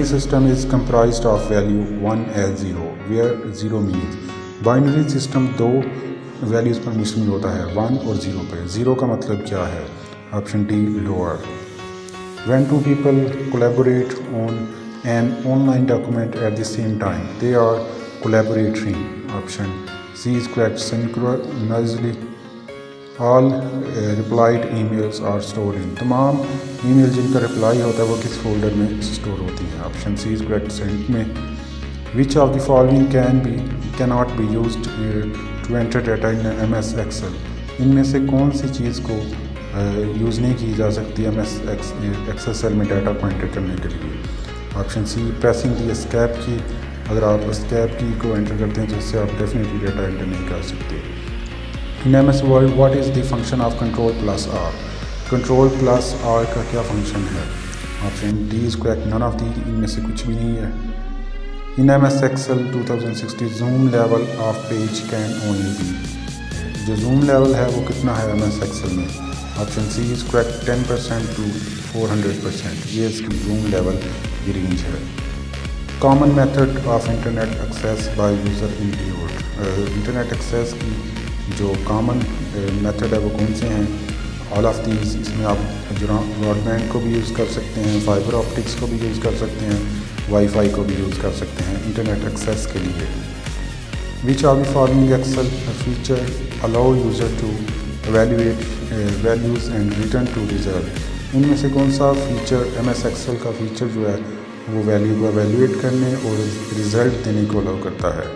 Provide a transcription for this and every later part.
Binary system is comprised of value 1 as 0, where 0 means binary system दो values पर मुश्तमिल होता है, 1 और 0 पे। 0 का मतलब क्या है? Option D lower. When two people collaborate on an online document at the same time, they are collaborating. Option C is correct. Synchronously. All replied emails are stored in. तमाम ईमेल जिनका रिप्लाई होता है वो किस folder में store होती हैं? Option C is correct, sent में. Which of the following cannot be used to enter data in MS Excel? इनमें से कौन सी चीज़ को यूज़ नहीं की जा सकती MS Excel सेल में डाटा को एंटर करने के लिए? ऑप्शन सी प्रेसिंग दी एस्केप की. अगर आप एस्केप की को एंटर करते हैं तो इससे आप डेफिनेटली डाटा एंटर नहीं कर सकते. In MS world what is the function of control plus R? Control plus R का क्या फंक्शन है? Option D is correct, none of the, इनमें से कुछ भी नहीं है. In MS Excel 2060 zoom level of page can only be. जो जूम लेवल है वो कितना है MS Excel में? Option C is correct, 10% to 400%. ये इसकी जूम लेवल की रेंज है. Common method of internet access by user include. Internet access की जो कॉमन मेथड है वो कौन से हैं? All of these. इसमें आप ब्रॉडबैंड को भी यूज़ कर सकते हैं, फाइबर ऑप्टिक्स को भी यूज़ कर सकते हैं, वाईफाई को भी यूज़ कर सकते हैं इंटरनेट एक्सेस के लिए. Which of the following Excel feature allow user to evaluate values and return to result. इनमें से कौन सा फीचर MS Excel का फीचर जो है वो वैल्यू को एवेल्यूएट करने और रिजल्ट देने को अलाउ करता है?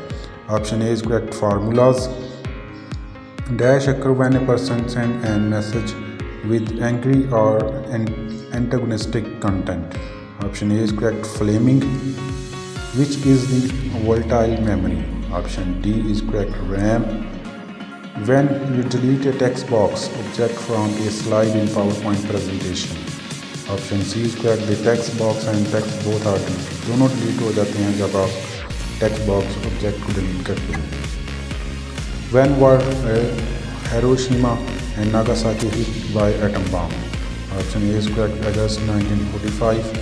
Option A is correct, formulas. Dash occur when a person send a message with angry or antagonistic content. Option A is correct, flaming. Which is the volatile memory? Option D is correct, RAM. When you delete a text box object from a slide in PowerPoint presentation. Option C is correct, the text box and text both are deleted. दोनों delete हो जाते हैं जब आप text box object को delete करते हैं. When were Hiroshima and Nagasaki hit by atom bomb? Option A is correct, August 1945.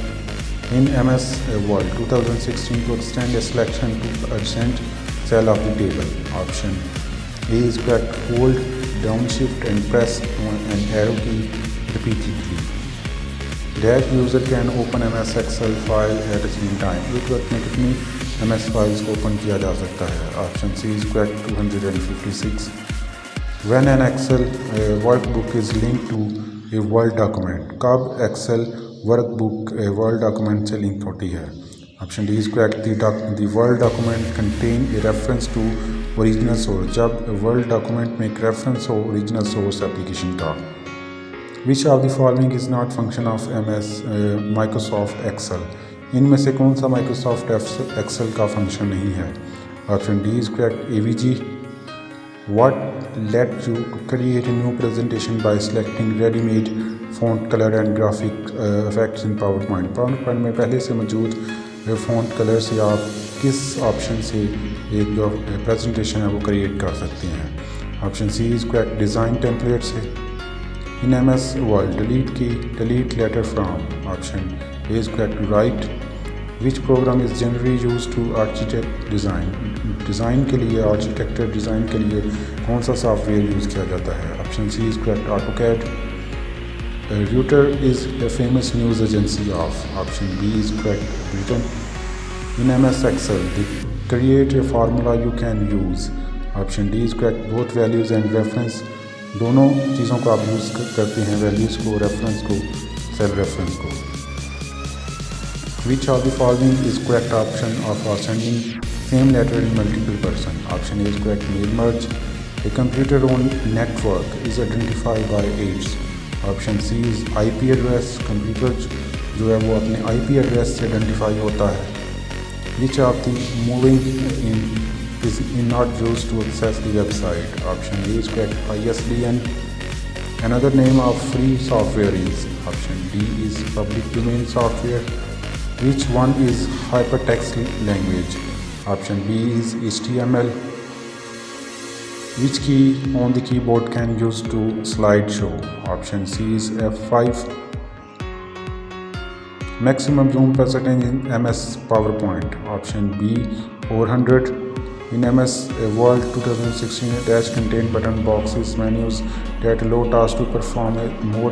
In MS Word 2016 to extend a selection to adjacent cell of the table. Option A is correct, hold down shift and press on an arrow key repeatedly. That user can open MS Excel file at the same time. एक वक्त में कितनी MS files को open किया जा सकता है? Option C is correct, 256. When an Excel workbook is linked to a Word document. कब Excel वर्कबुक वर्ड डॉक्यूमेंट से लिंक होती है? Option D is correct, the Word document contain a reference to original source. जब Word document में एक reference हो original source application का. Which of the following is not function of MS Microsoft Excel. इनमें से कौन सा माइक्रोसॉफ्ट एक्सेल का फंक्शन नहीं है? Option D is correct, AVG. What let you create a new presentation by selecting ready-made font color and graphic effects in PowerPoint. PowerPoint में पहले से मौजूद font color से आप किस ऑप्शन से एक जो प्रेजेंटेशन है वो क्रिएट कर सकते हैं? Option C is correct, design template से. In MS Word delete letter from. Option A is correct, right. Which program is generally use to architect design. Design के लिए आर्किटेक्चर डिज़ाइन के लिए कौन सा सॉफ्टवेयर यूज़ किया जाता है? Option C is correct, AutoCAD. Reuters is a famous news agency of. Option B is correct, Britain. In MS Excel, create a formula you can use. Option D is correct, both values and reference. दोनों चीज़ों को आप use करते हैं, values को, reference को, cell reference को. Which of the following is correct option of sending same letter in multiple person? Option A is correct, mail merge. A computer on network is identified by aids. Option C is IP address. Computer जो है वो अपने IP address से identify होता है. Which of the moving in is not used to access the website? Option A is correct, ISBN. Another name of free software is. Option D is public domain software. Which one is hypertext language? Option B is HTML. Which key on the keyboard can use to slideshow? Option C is F5. Maximum zoom percentage in MS PowerPoint. Option B 400. In MS Word 2016, attached contain button boxes menus that allow tasks to perform more